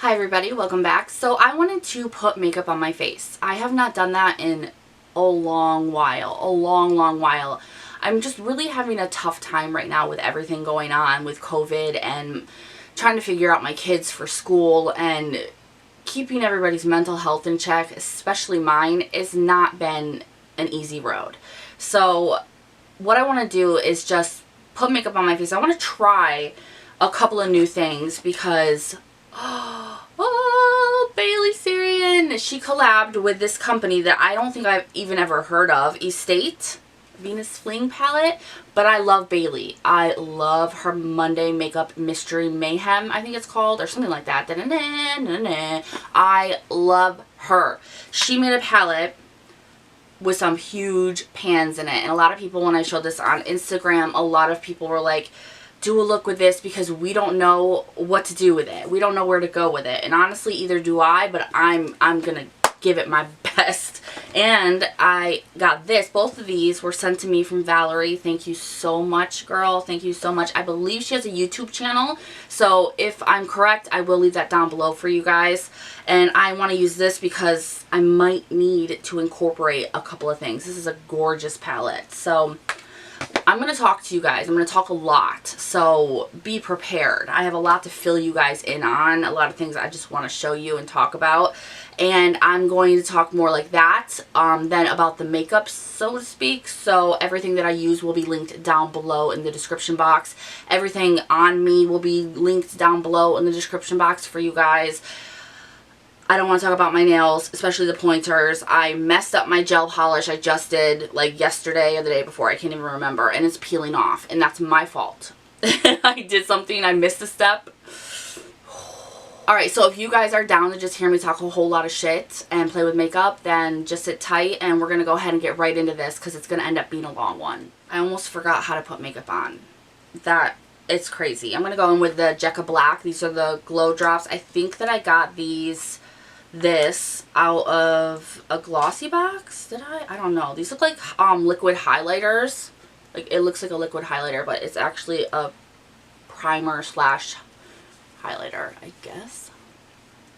Hi everybody, welcome back. So I wanted to put makeup on my face. I have not done that in a long while, a long while. I'm just really having a tough time right now with everything going on with COVID and trying to figure out my kids for school and keeping everybody's mental health in check, especially mine, has not been an easy road. So what I want to do is just put makeup on my face. I want to try a couple of new things because oh, Bailey Sarian, she collabed with this company that I don't think I've even ever heard of, Upstate Venus Fling palette, but I love Bailey. I love her Monday Makeup Mystery Mayhem, I think it's called, or something like that. I love her. She made a palette with some huge pans in it, and a lot of people, when I showed this on Instagram, a lot of people were like, do a look with this because we don't know what to do with it. We don't know where to go with it. And honestly, either do I, but I'm gonna give it my best. And I got this. Both of these were sent to me from Valerie. Thank you so much, girl. Thank you so much. I believe she has a YouTube channel. So if I'm correct, I will leave that down below for you guys. And I want to use this because I might need to incorporate a couple of things. This is a gorgeous palette. So I'm going to talk to you guys. I'm going to talk a lot, so be prepared. I have a lot to fill you guys in on, a lot of things I just want to show you and talk about, and I'm going to talk more like that than about the makeup, so to speak. So everything that I use will be linked down below in the description box. Everything on me will be linked down below in the description box for you guys. I don't want to talk about my nails, especially the pointers. I messed up my gel polish I just did like yesterday or the day before. I can't even remember. And it's peeling off. And that's my fault. I did something. I missed a step. Alright, so if you guys are down to just hear me talk a whole lot of shit and play with makeup, then just sit tight and we're going to go ahead and get right into this because it's going to end up being a long one. I almost forgot how to put makeup on. It's crazy. I'm going to go in with the Jekka Black. These are the glow drops. I think that I got this out of a glossy box. Did I? I don't know. These look like liquid highlighters. Like, it looks like a liquid highlighter, but it's actually a primer slash highlighter, I guess.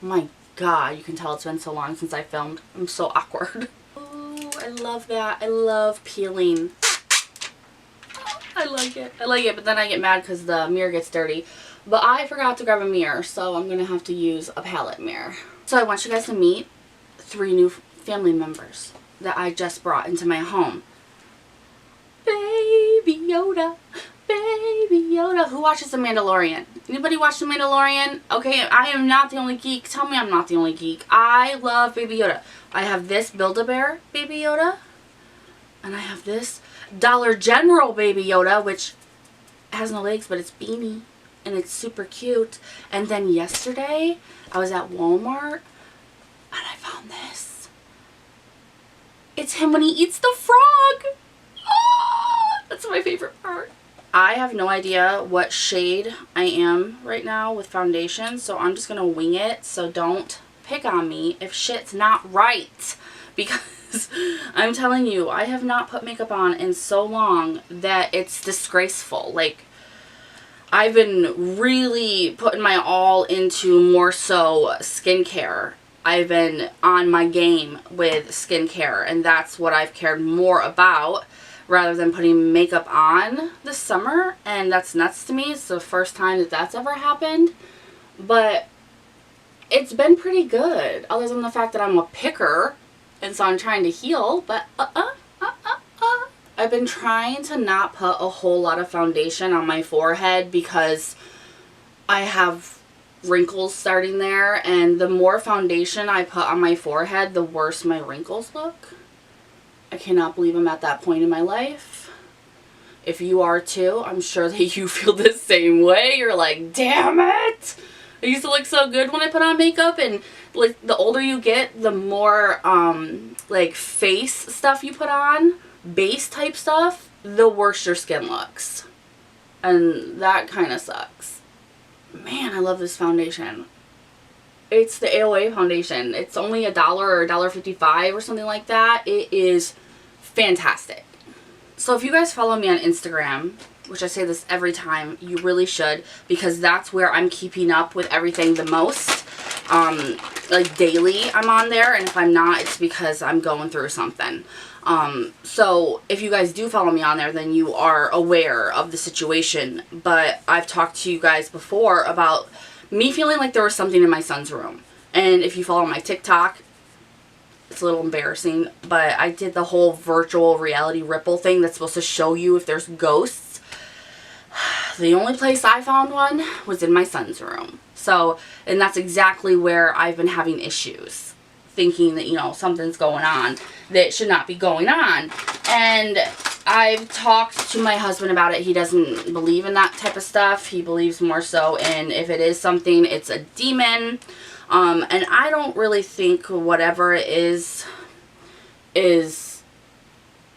Oh my god, you can tell it's been so long since I filmed. I'm so awkward. Oh, I love that. I love peeling. I like it. I like it, but then I get mad because the mirror gets dirty. But I forgot to grab a mirror, so I'm going to have to use a palette mirror. So I want you guys to meet 3 new family members that I just brought into my home. Baby Yoda. Baby Yoda. Who watches The Mandalorian? Anybody watch The Mandalorian? Okay, I am not the only geek. Tell me I'm not the only geek. I love Baby Yoda. I have this Build-A-Bear Baby Yoda. And I have this Dollar General Baby Yoda, which has no legs, but it's beanie. And it's super cute. And then yesterday, I was at Walmart, and I found this. It's him when he eats the frog. Oh, that's my favorite part. I have no idea what shade I am right now with foundation, so I'm just going to wing it. So don't pick on me if shit's not right. Because I'm telling you, I have not put makeup on in so long that it's disgraceful. Like, I've been really putting my all into more so skincare. I've been on my game with skincare, and that's what I've cared more about rather than putting makeup on this summer, and that's nuts to me. It's the first time that that's ever happened, but it's been pretty good, other than the fact that I'm a picker, and so I'm trying to heal, but I've been trying to not put a whole lot of foundation on my forehead because I have wrinkles starting there, and the more foundation I put on my forehead, the worse my wrinkles look. I cannot believe I'm at that point in my life. If you are too, I'm sure that you feel the same way. You're like, damn it! I used to look so good when I put on makeup, and like the older you get, the more like face stuff you put on, base type stuff, the worse your skin looks. And that kind of sucks. Man, I love this foundation. It's the AOA foundation. It's only $1 or $1.55 or something like that. It is fantastic. So if you guys follow me on Instagram, which I say this every time, you really should, because that's where I'm keeping up with everything the most. Like daily I'm on there, and if I'm not, it's because I'm going through something. So if you guys do follow me on there, then you are aware of the situation. But I've talked to you guys before about me feeling like there was something in my son's room. And if you follow my TikTok, it's a little embarrassing, but I did the whole virtual reality ripple thing that's supposed to show you if there's ghosts. The only place I found one was in my son's room. So, and that's exactly where I've been having issues. Thinking that, you know, something's going on that should not be going on. And I've talked to my husband about it. He doesn't believe in that type of stuff. He believes more so in if it is something, it's a demon. And I don't really think whatever it is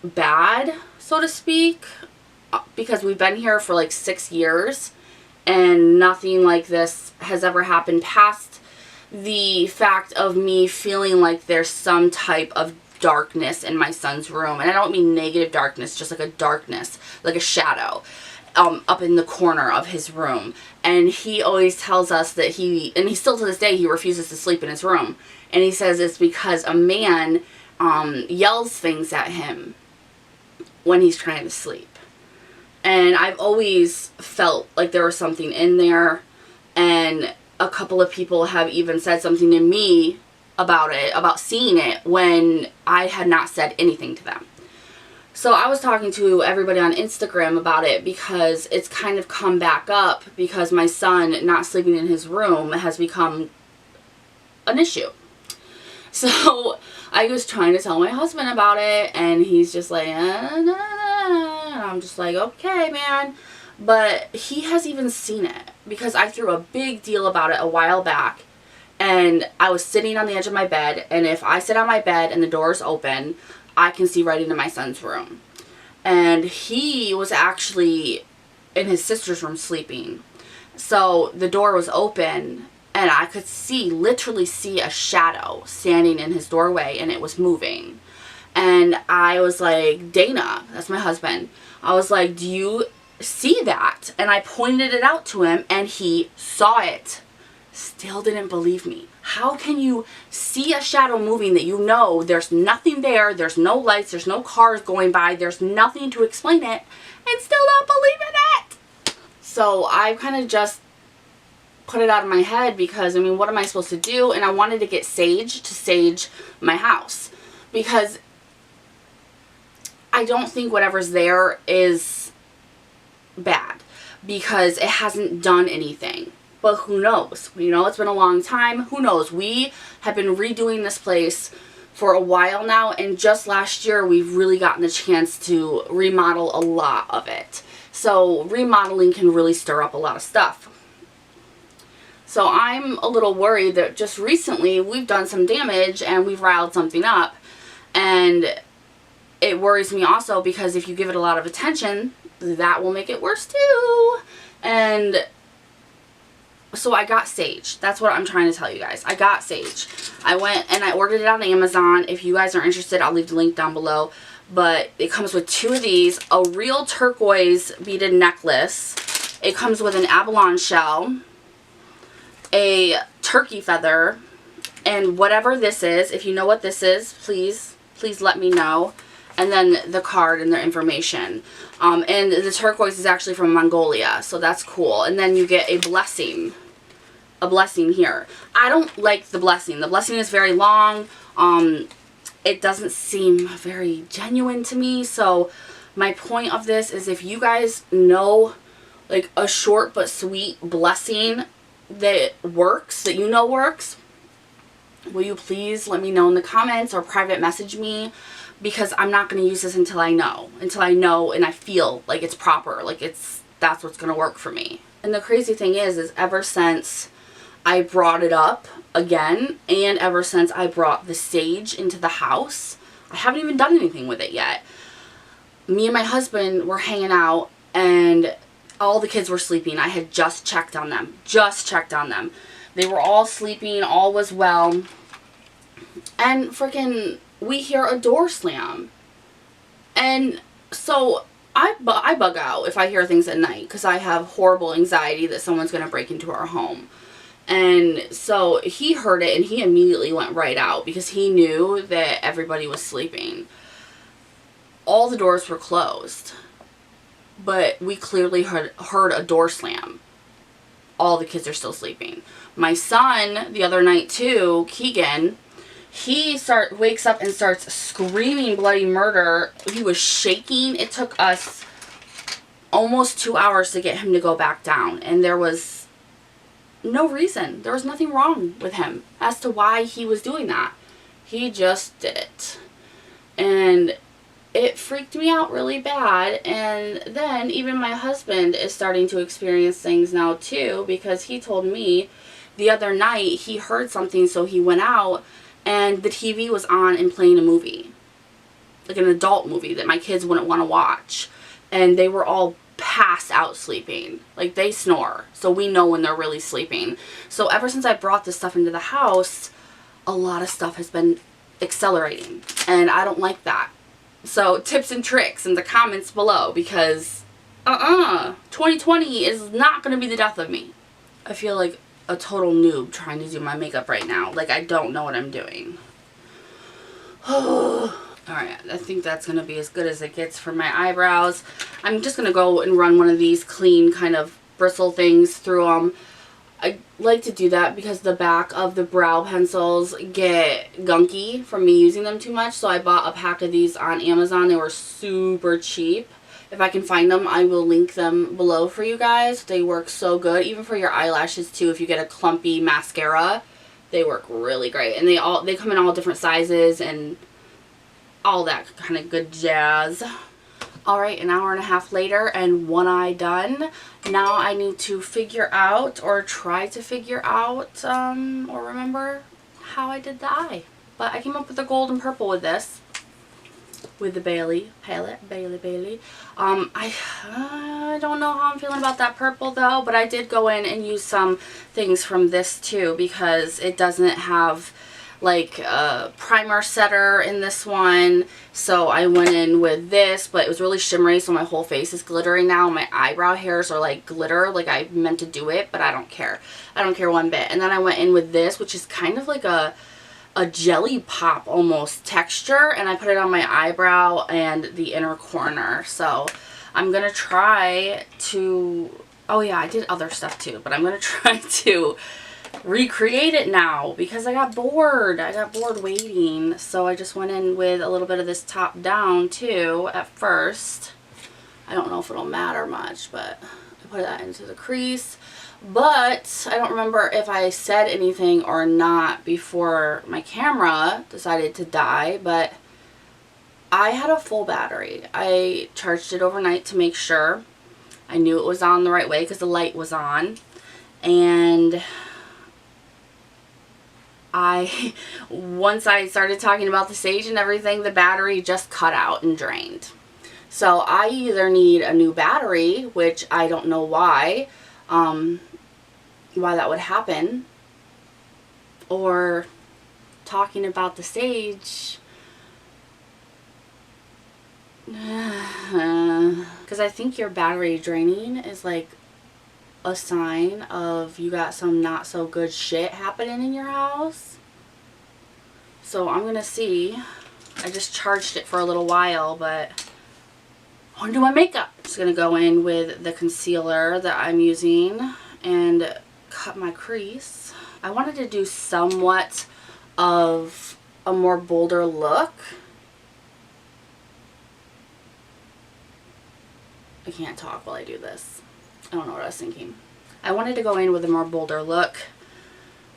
bad, so to speak. Because we've been here for like 6 years. And nothing like this has ever happened past the fact of me feeling like there's some type of darkness in my son's room. And I don't mean negative darkness, just like a darkness, like a shadow, up in the corner of his room. And he always tells us that and he still to this day, he refuses to sleep in his room. And he says it's because a man yells things at him when he's trying to sleep. And I've always felt like there was something in there, and a couple of people have even said something to me about it, about seeing it, when I had not said anything to them. So I was talking to everybody on Instagram about it because it's kind of come back up because my son not sleeping in his room has become an issue. So I was trying to tell my husband about it, and he's just like, nah. And I'm just like, okay, man. But he has even seen it because I threw a big deal about it a while back. And I was sitting on the edge of my bed, and if I sit on my bed and the door is open, I can see right into my son's room. And he was actually in his sister's room sleeping. So the door was open, and I could literally see a shadow standing in his doorway, and it was moving. And I was like, Dana, that's my husband, I was like, do you see that? And I pointed it out to him, and he saw it. Still didn't believe me. How can you see a shadow moving that you know there's nothing there, there's no lights, there's no cars going by, there's nothing to explain it, and still not believe in it? So I kind of just put it out of my head because, I mean, what am I supposed to do? And I wanted to get sage to sage my house because I don't think whatever's there is bad because it hasn't done anything. But who knows? You know, it's been a long time. Who knows? We have been redoing this place for a while now, and just last year we've really gotten the chance to remodel a lot of it. So remodeling can really stir up a lot of stuff. So I'm a little worried that just recently we've done some damage and we've riled something up, and it worries me also because if you give it a lot of attention, that will make it worse too. And so I got sage. That's what I'm trying to tell you guys. I got sage. I went and I ordered it on Amazon. If you guys are interested, I'll leave the link down below. But it comes with 2 of these. A real turquoise beaded necklace. It comes with an abalone shell. A turkey feather. And whatever this is, if you know what this is, please let me know. And then the card and their information. And the turquoise is actually from Mongolia, so that's cool. And then you get a blessing. A blessing here. I don't like the blessing. The blessing is very long. It doesn't seem very genuine to me. So my point of this is if you guys know like a short but sweet blessing that works, that you know works, will you please let me know in the comments or private message me? Because I'm not going to use this until I know. Until I know and I feel like it's proper. Like that's what's going to work for me. And the crazy thing is ever since I brought it up again, and ever since I brought the sage into the house, I haven't even done anything with it yet. Me and my husband were hanging out, and all the kids were sleeping. I had just checked on them. Just checked on them. They were all sleeping. All was well. And freaking, we hear a door slam. And so I bug out if I hear things at night because I have horrible anxiety that someone's going to break into our home. And so he heard it and he immediately went right out because he knew that everybody was sleeping. All the doors were closed, but we clearly heard a door slam. All the kids are still sleeping. My son, the other night too, Keegan, he wakes up and starts screaming bloody murder. He was shaking. It took us almost 2 hours to get him to go back down. And there was no reason. There was nothing wrong with him as to why he was doing that. He just did it. And it freaked me out really bad. And then even my husband is starting to experience things now too, because he told me the other night he heard something, so he went out and the TV was on and playing a movie, like an adult movie that my kids wouldn't want to watch, and they were all passed out sleeping. Like, they snore, so we know when they're really sleeping. So ever since I brought this stuff into the house, a lot of stuff has been accelerating, and I don't like that. So tips and tricks in the comments below, because 2020 is not going to be the death of me. I feel like a total noob trying to do my makeup right now. Like, I don't know what I'm doing. Alright, I think that's going to be as good as it gets for my eyebrows. I'm just going to go and run one of these clean kind of bristle things through them. I like to do that because the back of the brow pencils get gunky from me using them too much. So I bought a pack of these on Amazon. They were super cheap. If I can find them, I will link them below for you guys. They work so good. Even for your eyelashes too, if you get a clumpy mascara, they work really great. And they come in all different sizes and all that kind of good jazz. Alright, an hour and a half later and one eye done. Now I need to figure out, or try to figure out, or remember how I did the eye. But I came up with the gold and purple with this. With the Bailey palette, Bailey. I don't know how I'm feeling about that purple though, but I did go in and use some things from this too, because it doesn't have like a primer setter in this one. So I went in with this, but it was really shimmery, so my whole face is glittery now. My eyebrow hairs are like glitter, like I meant to do it, but I don't care. I don't care one bit. And then I went in with this, which is kind of like a jelly pop almost texture, and I put it on my eyebrow and the inner corner. So I'm gonna try to, oh yeah, I did other stuff too, but I'm gonna try to recreate it now because I got bored. I got bored waiting, so I just went in with a little bit of this top down too at first. I don't know if it'll matter much, but I put that into the crease. But I don't remember if I said anything or not before my camera decided to die, but I had a full battery. I charged it overnight to make sure. I knew it was on the right way because the light was on. And once I started talking about the sage and everything, the battery just cut out and drained. So I either need a new battery, which I don't know why that would happen, or talking about the sage, because I think your battery draining is like a sign of you got some not so good shit happening in your house. So I'm gonna see. I just charged it for a little while, but I want to do my makeup. Just gonna go in with the concealer that I'm using and cut my crease. I wanted to do somewhat of a more bolder look. I can't talk while I do this. I don't know what I was thinking. I wanted to go in with a more bolder look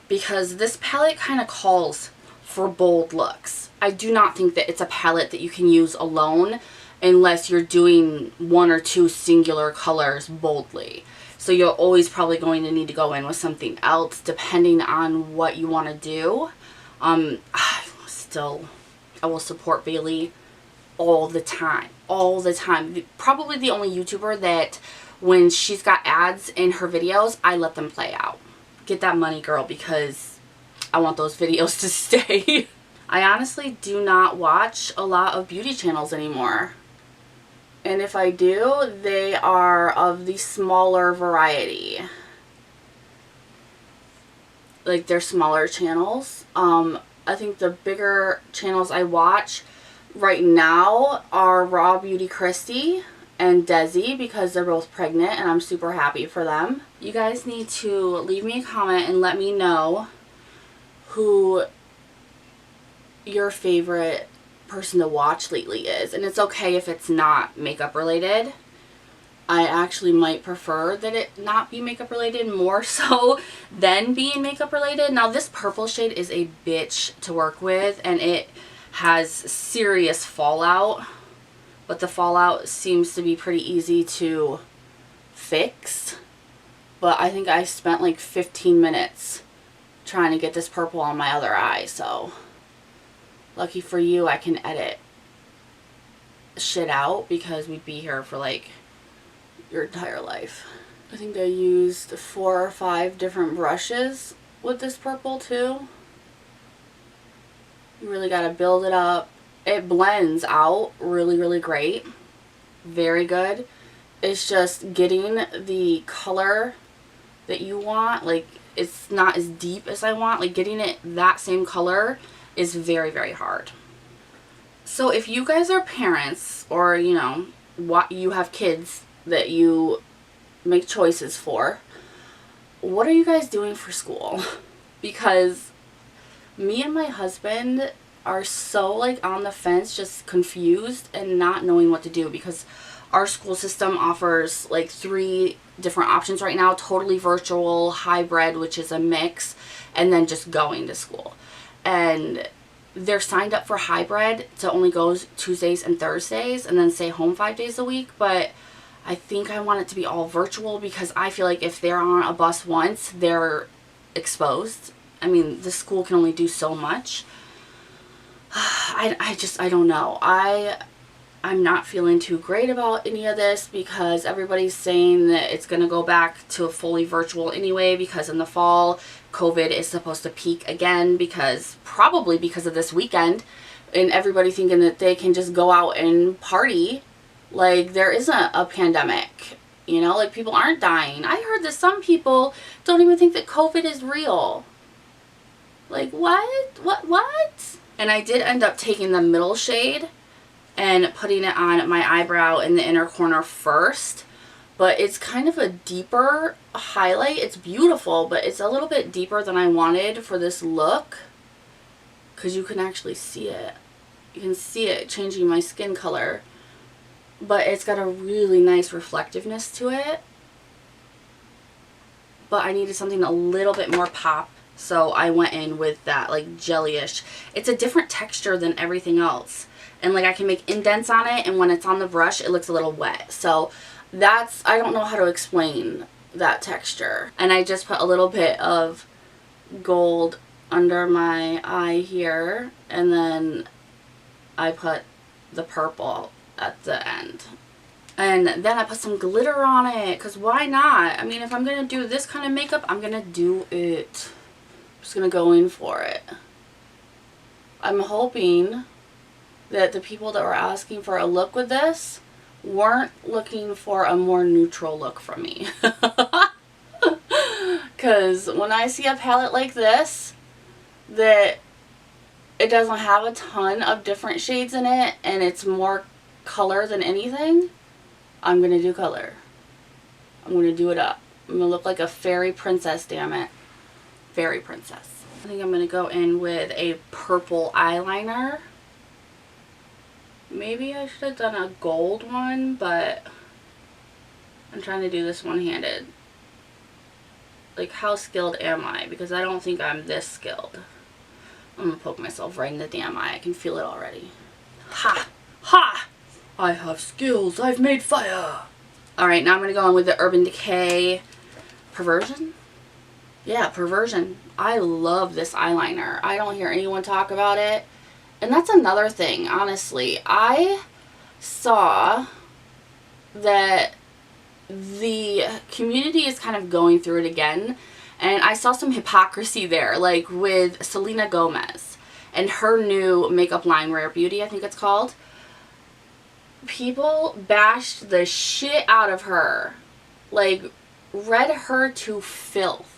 because this palette kind of calls for bold looks. I do not think that it's a palette that you can use alone unless you're doing one or two singular colors boldly. So you're always probably going to need to go in with something else depending on what you want to do. I will support Bailey all the time. All the time. Probably the only YouTuber that when she's got ads in her videos, I let them play out. Get that money, girl, because I want those videos to stay. I honestly do not watch a lot of beauty channels anymore. And if I do, they are of the smaller variety. Like, they're smaller channels. I think the bigger channels I watch right now are Raw Beauty Christy and Desi, because they're both pregnant and I'm super happy for them. You guys need to leave me a comment and let me know who your favorite person to watch lately is. And it's okay if it's not makeup related. I actually might prefer that it not be makeup related more so than being makeup related. Now this purple shade is a bitch to work with, and it has serious fallout, but the fallout seems to be pretty easy to fix. But I think I spent like 15 minutes trying to get this purple on my other eye, so lucky for you I can edit shit out, because we'd be here for like your entire life. I think I used 4 or 5 different brushes with this purple too. You really gotta build it up. It blends out really great. Very good. It's just getting the color that you want. Like, it's not as deep as I want. Like, getting it that same color is very hard. So if you guys are parents, or you know, what, you have kids that you make choices for, what are you guys doing for school? Because me and my husband are so like on the fence, just confused and not knowing what to do, because our school system offers like 3 different options right now: totally virtual, hybrid, which is a mix, and then just going to school. And they're signed up for hybrid to only go Tuesdays and Thursdays and then stay home 5 days a week. But I think I want it to be all virtual, because I feel like if they're on a bus once, they're exposed. I mean, the school can only do so much. I don't know. I'm not feeling too great about any of this, because everybody's saying that it's going to go back to a fully virtual anyway, because in the fall, COVID is supposed to peak again, probably because of this weekend, and everybody thinking that they can just go out and party like there isn't a pandemic. You know, like, people aren't dying. I heard that some people don't even think that COVID is real. Like, what? And I did end up taking the middle shade and putting it on my eyebrow in the inner corner first. But it's kind of a deeper highlight. It's beautiful, but it's a little bit deeper than I wanted for this look, because you can actually see it. You can see it changing my skin color. But it's got a really nice reflectiveness to it. But I needed something a little bit more pop, so I went in with that like jellyish. It's a different texture than everything else. And like, I can make indents on it, and when it's on the brush, it looks a little wet. So that's, I don't know how to explain that texture. And I just put a little bit of gold under my eye here, and then I put the purple at the end. And then I put some glitter on it, because why not? I mean, if I'm going to do this kind of makeup, I'm going to do it. I'm just going to go in for it. I'm hoping that the people that were asking for a look with this weren't looking for a more neutral look from me. Because when I see a palette like this, that it doesn't have a ton of different shades in it, and it's more color than anything, I'm going to do color. I'm going to do it up. I'm going to look like a fairy princess, damn it. Fairy princess. I think I'm going to go in with a purple eyeliner. Maybe I should have done a gold one, but I'm trying to do this one-handed. Like, how skilled am I? Because I don't think I'm this skilled. I'm going to poke myself right in the damn eye. I can feel it already. Ha! Ha! I have skills. I've made fire. Alright, now I'm going to go in with the Urban Decay Perversion. Yeah, Perversion. I love this eyeliner. I don't hear anyone talk about it. And that's another thing, honestly. I saw that the community is kind of going through it again. And I saw some hypocrisy there, like with Selena Gomez and her new makeup line, Rare Beauty, I think it's called. people bashed the shit out of her. Like, read her to filth.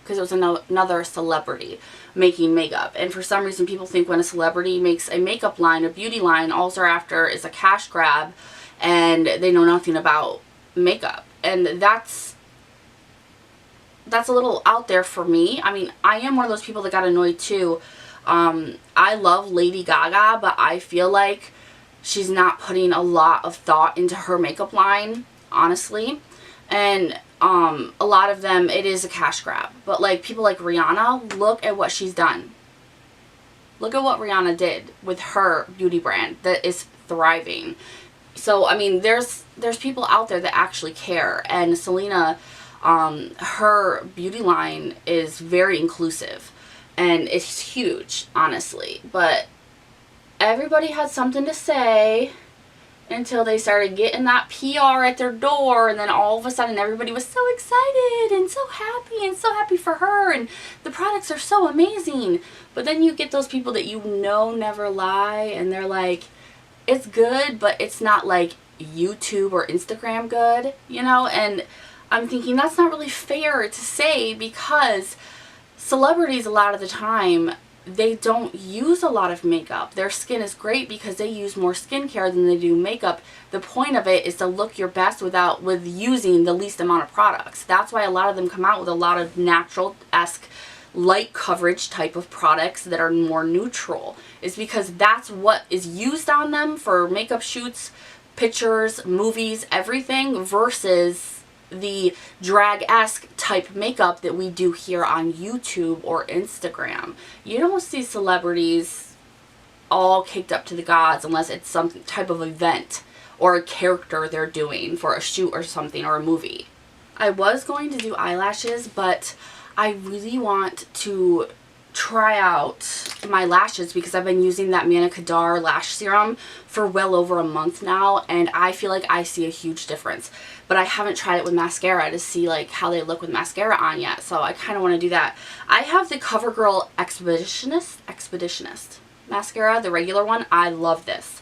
Because it was another celebrity making makeup. And for some reason, people think when a celebrity makes a makeup line, a beauty line, all they're after is a cash grab. And they know nothing about makeup. And that's a little out there for me. I mean, I am one of those people that got annoyed too. I love Lady Gaga, but I feel like she's not putting a lot of thought into her makeup line, honestly. And a lot of them, it is a cash grab. But like people like Rihanna, look at what she's done. Look at what Rihanna did with her beauty brand that is thriving. So, I mean, there's people out there that actually care. And Selena, her beauty line is very inclusive. And it's huge, honestly. But everybody had something to say until they started getting that PR at their door. And then all of a sudden, everybody was so excited and so happy for her. And the products are so amazing. But then you get those people that you know never lie. And they're like, it's good, but it's not like YouTube or Instagram good, you know? And I'm thinking that's not really fair to say, because celebrities, a lot of the time, they don't use a lot of makeup. Their skin is great because they use more skincare than they do makeup. The point of it is to look your best with using the least amount of products. That's why a lot of them come out with a lot of natural-esque light coverage type of products that are more neutral, is because that's what is used on them for makeup shoots, pictures, movies, everything, versus the drag-esque type makeup that we do here on YouTube or Instagram. You don't see celebrities all caked up to the gods unless it's some type of event or a character they're doing for a shoot or something, or a movie. I was going to do eyelashes, but I really want to try out my lashes because I've been using that Manna Kadar lash serum for well over a month now, and I feel like I see a huge difference. But I haven't tried it with mascara to see like how they look with mascara on yet, so I kind of want to do that. I have the CoverGirl Expeditionist mascara, the regular one. I love this.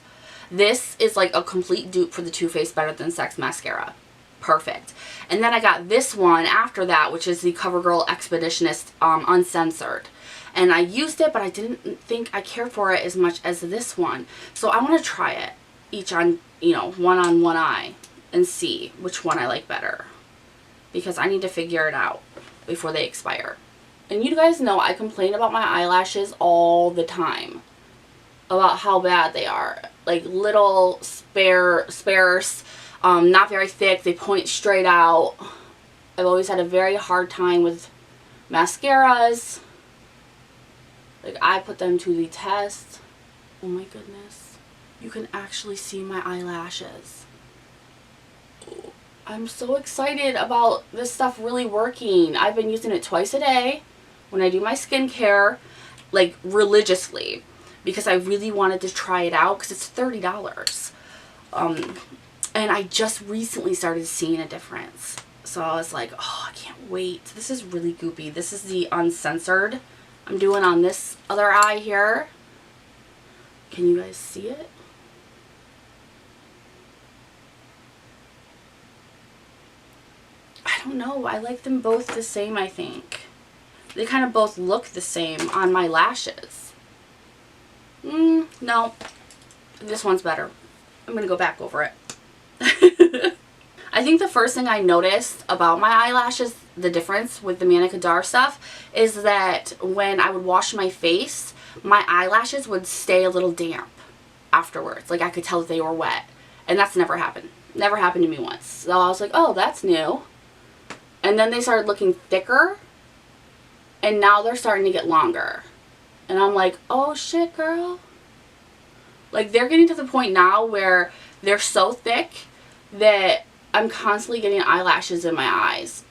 This is like a complete dupe for the Too Faced Better Than Sex mascara. Perfect. And then I got this one after that, which is the CoverGirl Expeditionist Uncensored. And I used it, but I didn't think I cared for it as much as this one. So I want to try it each on, you know, one on one eye and see which one I like better, because I need to figure it out before they expire. And you guys know I complain about my eyelashes all the time, about how bad they are. Like little sparse, not very thick, they point straight out. I've always had a very hard time with mascaras. Like, I put them to the test. Oh my goodness. You can actually see my eyelashes. I'm so excited about this stuff really working. I've been using it twice a day when I do my skincare, like religiously, because I really wanted to try it out because it's $30. And I just recently started seeing a difference. So I was like, oh, I can't wait. This is really goopy. This is the Uncensored I'm doing on this other eye here. Can you guys see it? I don't know. I like them both the same, I think. They kind of both look the same on my lashes. No. This one's better. I'm going to go back over it. I think the first thing I noticed about my eyelashes, the difference with the Manna Kadar stuff, is that when I would wash my face, my eyelashes would stay a little damp afterwards. Like, I could tell that they were wet. And that's never happened. Never happened to me once. So I was like, oh, that's new. And then they started looking thicker. And now they're starting to get longer. And I'm like, oh shit, girl. Like, they're getting to the point now where they're so thick that I'm constantly getting eyelashes in my eyes.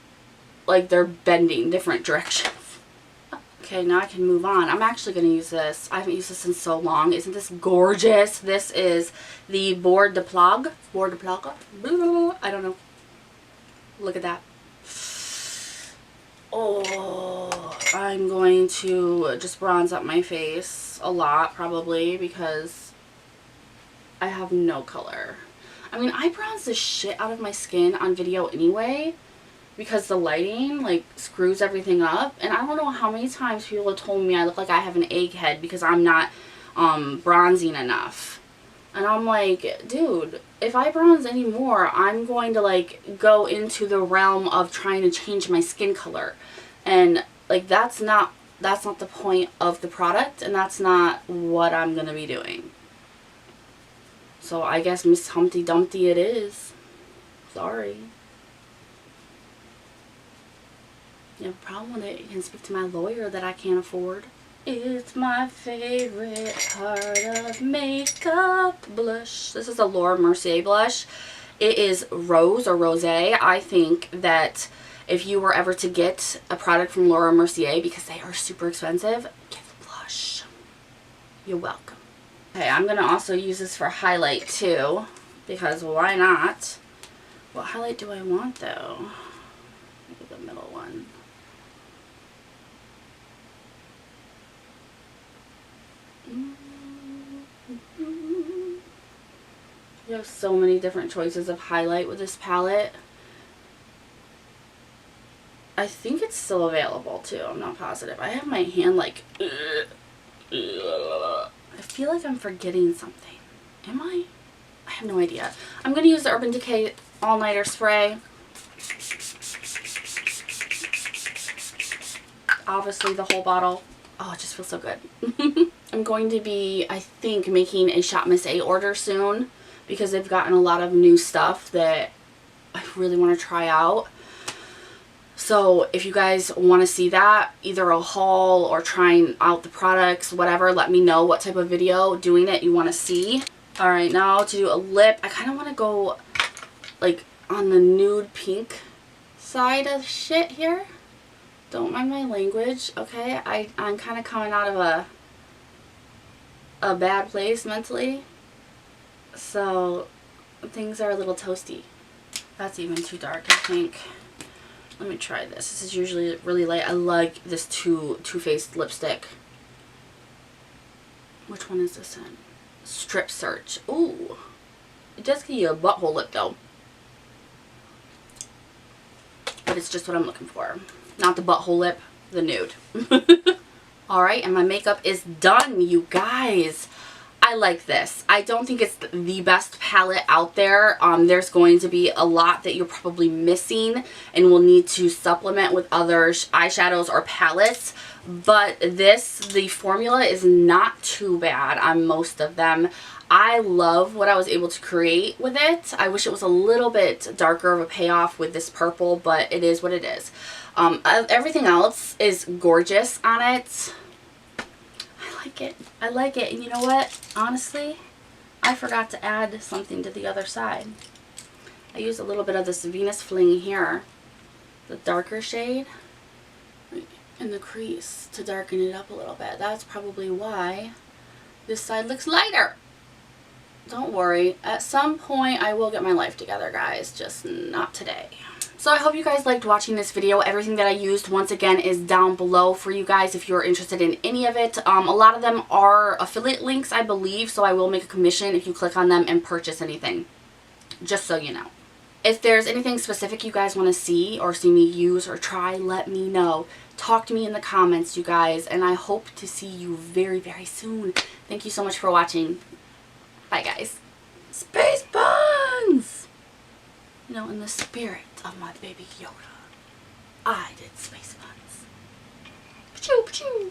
Like, they're bending different directions. Okay, now I can move on. I'm actually going to use this. I haven't used this in so long. Isn't this gorgeous? This is the Bord de Plage. Bord de Plage? I don't know. Look at that. Oh, I'm going to just bronze up my face a lot, probably, because I have no color. I mean, I bronze the shit out of my skin on video anyway, because the lighting, like, screws everything up. And I don't know how many times people have told me I look like I have an egghead because I'm not bronzing enough. And I'm like, dude, if I bronze anymore, I'm going to, like, go into the realm of trying to change my skin color. And, like, that's not the point of the product, and that's not what I'm going to be doing. So I guess Miss Humpty Dumpty it is. Sorry. You have a problem with it, you can speak to my lawyer that I can't afford. It's my favorite part of makeup. Blush. This is a Laura Mercier blush. It is rose or rosé. I think that if you were ever to get a product from Laura Mercier, because they are super expensive, get the blush. You're welcome. Okay, I'm going to also use this for highlight too, because why not? What highlight do I want though? Maybe the middle one. You have so many different choices of highlight with this palette. I think it's still available too. I'm not positive. I have my hand like... I feel like I'm forgetting something. Am I? I have no idea. I'm going to use the Urban Decay All Nighter Spray. Obviously the whole bottle. Oh, it just feels so good. I'm going to be, I think, making a Shop Miss A order soon, because they've gotten a lot of new stuff that I really want to try out. So if you guys want to see that, either a haul or trying out the products, whatever, let me know what type of video doing it you want to see. Alright, now to do a lip, I kind of want to go like on the nude pink side of shit here. Don't mind my language, okay? I'm kind of coming out of a bad place mentally. So things are a little toasty. That's even too dark, I think. Let me try this. This is usually really light. I like this Too Faced lipstick. Which one is this in? Strip Search. Ooh. It does give you a butthole lip though. But it's just what I'm looking for. Not the butthole lip, the nude. Alright, and my makeup is done, you guys. I like this. I don't think it's the best palette out there. There's going to be a lot that you're probably missing and will need to supplement with other eyeshadows or palettes. But this, the formula is not too bad on most of them. I love what I was able to create with it. I wish it was a little bit darker of a payoff with this purple, but it is what it is. Everything else is gorgeous on it. I like it. And you know what? Honestly, I forgot to add something to the other side. I used a little bit of this Venus Fling here, the darker shade, in the crease to darken it up a little bit. That's probably why this side looks lighter. Don't worry. At some point, I will get my life together, guys. Just not today. So I hope you guys liked watching this video. Everything that I used, once again, is down below for you guys if you're interested in any of it. A lot of them are affiliate links, I believe, so I will make a commission if you click on them and purchase anything. Just so you know. If there's anything specific you guys want to see or see me use or try, let me know. Talk to me in the comments, you guys, and I hope to see you very, very soon. Thank you so much for watching. Bye, guys. Space buns! You know, in the spirit of my baby Yoda, I did space buns. Pachoo, pachoo.